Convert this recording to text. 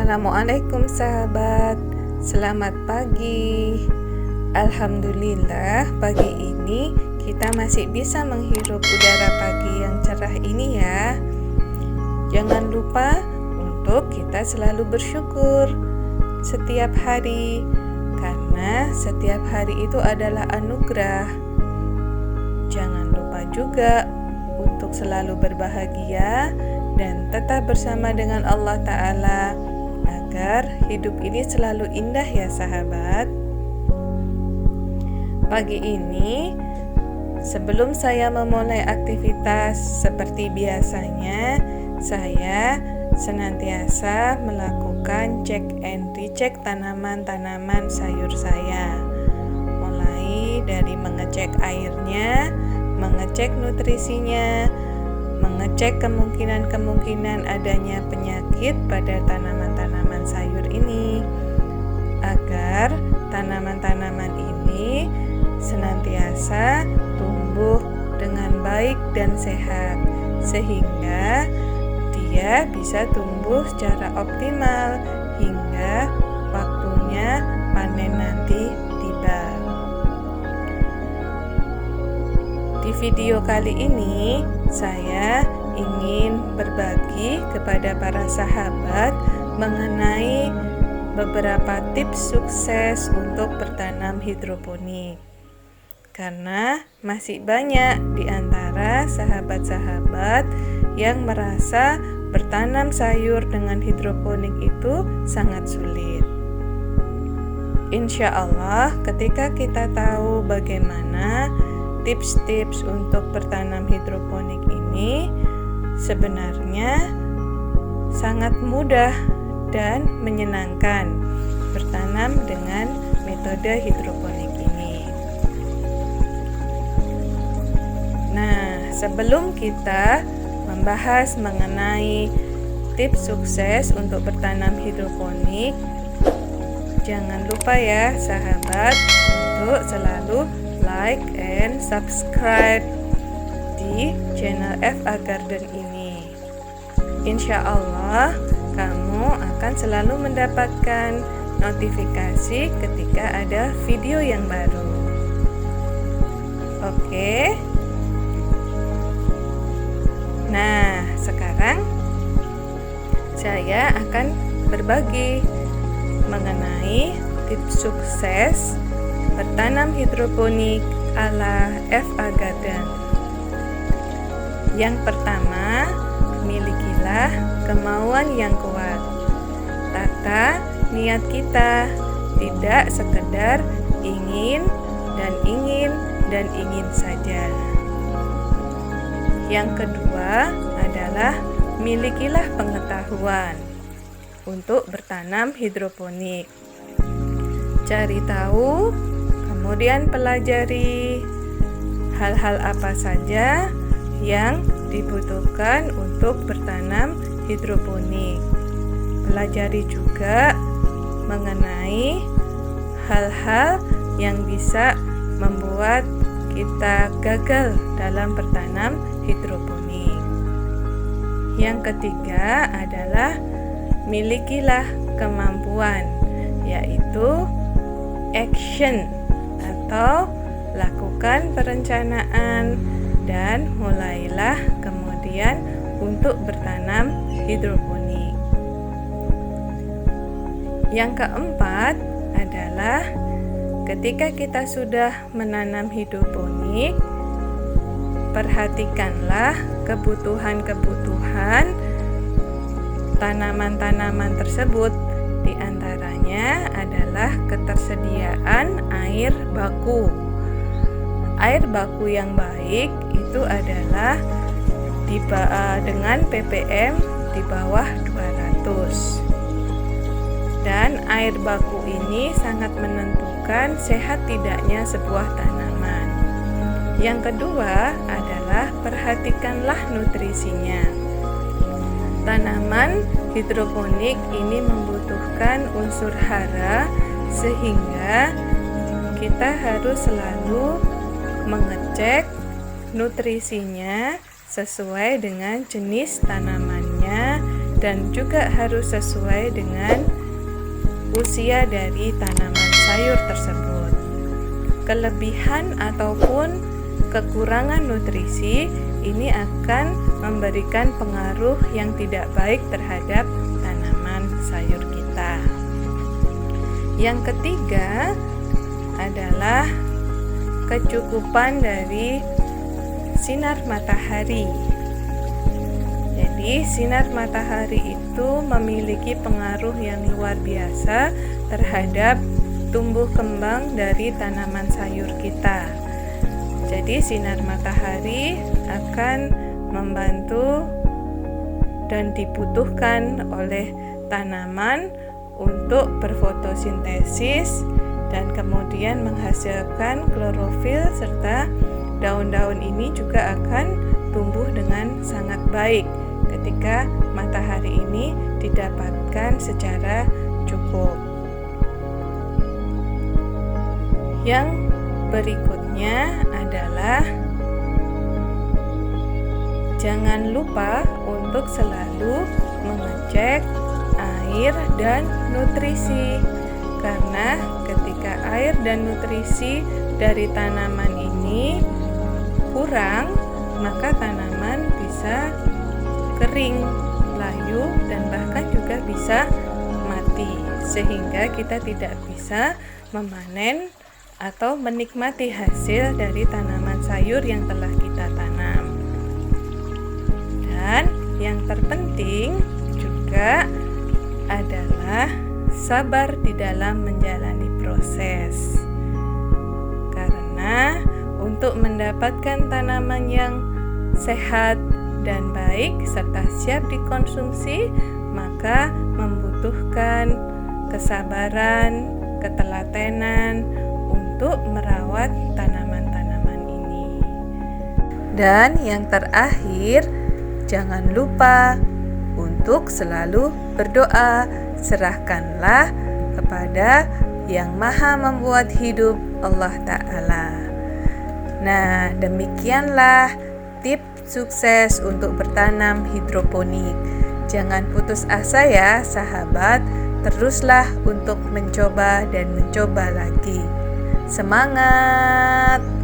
Assalamualaikum sahabat, selamat pagi. Alhamdulillah pagi ini kita masih bisa menghirup udara pagi yang cerah ini ya. Jangan lupa untuk kita selalu bersyukur setiap hari, karena setiap hari itu adalah anugerah. Jangan lupa juga untuk selalu berbahagia dan tetap bersama dengan Allah Ta'ala agar hidup ini selalu indah ya sahabat. Pagi ini sebelum saya memulai aktivitas seperti biasanya, saya senantiasa melakukan cek and recheck tanaman-tanaman sayur saya. Mulai dari mengecek airnya, mengecek nutrisinya, mengecek kemungkinan adanya penyakit pada tanaman-tanaman sayur ini, agar tanaman-tanaman ini senantiasa tumbuh dengan baik dan sehat, sehingga dia bisa tumbuh secara optimal hingga waktunya panen nanti tiba. Di video kali ini saya ingin berbagi kepada para sahabat mengenai beberapa tips sukses untuk bertanam hidroponik. Karena masih banyak di antara sahabat-sahabat yang merasa bertanam sayur dengan hidroponik itu sangat sulit. Insya Allah, ketika kita tahu bagaimana tips-tips untuk bertanam hidroponik ini, sebenarnya sangat mudah dan menyenangkan bertanam dengan metode hidroponik ini. Nah, sebelum kita membahas mengenai tips sukses untuk bertanam hidroponik, jangan lupa ya sahabat untuk selalu like and subscribe di channel FA Garden ini. Insya Allah kamu akan selalu mendapatkan notifikasi ketika ada video yang baru. Oke. Nah, sekarang saya akan berbagi mengenai tips sukses bertanam hidroponik ala FA Garden. Yang pertama, milikilah kemauan yang kuat. Tata niat kita, tidak sekedar ingin dan ingin saja. Yang kedua adalah milikilah pengetahuan untuk bertanam hidroponik. Cari tahu, kemudian pelajari hal-hal apa saja yang dibutuhkan untuk bertanam hidroponik. Pelajari juga mengenai hal-hal yang bisa membuat kita gagal dalam bertanam hidroponik. Yang ketiga adalah milikilah kemampuan, yaitu action atau lakukan perencanaan dan mulailah kemudian untuk bertanam hidroponik. Yang keempat adalah ketika kita sudah menanam hidroponik, perhatikanlah kebutuhan tanaman-tanaman tersebut. Di antaranya adalah ketersediaan air baku. Air baku yang baik itu adalah dengan ppm di bawah 200. Dan air baku ini sangat menentukan sehat tidaknya sebuah tanaman. Yang kedua adalah perhatikanlah nutrisinya. Tanaman hidroponik ini membutuhkan unsur hara, sehingga kita harus selalu mengecek nutrisinya sesuai dengan jenis tanamannya dan juga harus sesuai dengan usia dari tanaman sayur tersebut. Kelebihan ataupun kekurangan nutrisi ini akan memberikan pengaruh yang tidak baik terhadap tanaman sayur kita. Yang ketiga adalah kecukupan dari sinar matahari. Jadi, sinar matahari itu memiliki pengaruh yang luar biasa terhadap tumbuh kembang dari tanaman sayur kita. Jadi, sinar matahari akan membantu dan dibutuhkan oleh tanaman untuk berfotosintesis dan kemudian menghasilkan klorofil, serta daun-daun ini juga akan tumbuh dengan sangat baik ketika matahari ini didapatkan secara cukup. Yang berikutnya adalah jangan lupa untuk selalu mengecek air dan nutrisi, karena ketika air dan nutrisi dari tanaman ini kurang, maka tanaman bisa kering, layu, dan bahkan juga bisa mati, sehingga kita tidak bisa memanen atau menikmati hasil dari tanaman sayur yang telah kita tanam. Dan yang terpenting juga adalah sabar di dalam menjalani proses, karena untuk mendapatkan tanaman yang sehat dan baik serta siap dikonsumsi, maka membutuhkan kesabaran, ketelatenan untuk merawat tanaman-tanaman ini. Dan yang terakhir, jangan lupa untuk selalu berdoa. Serahkanlah kepada Yang Maha Membuat Hidup, Allah Ta'ala. Nah, demikianlah tips sukses untuk bertanam hidroponik. Jangan putus asa ya sahabat, teruslah untuk mencoba dan mencoba lagi. Semangat!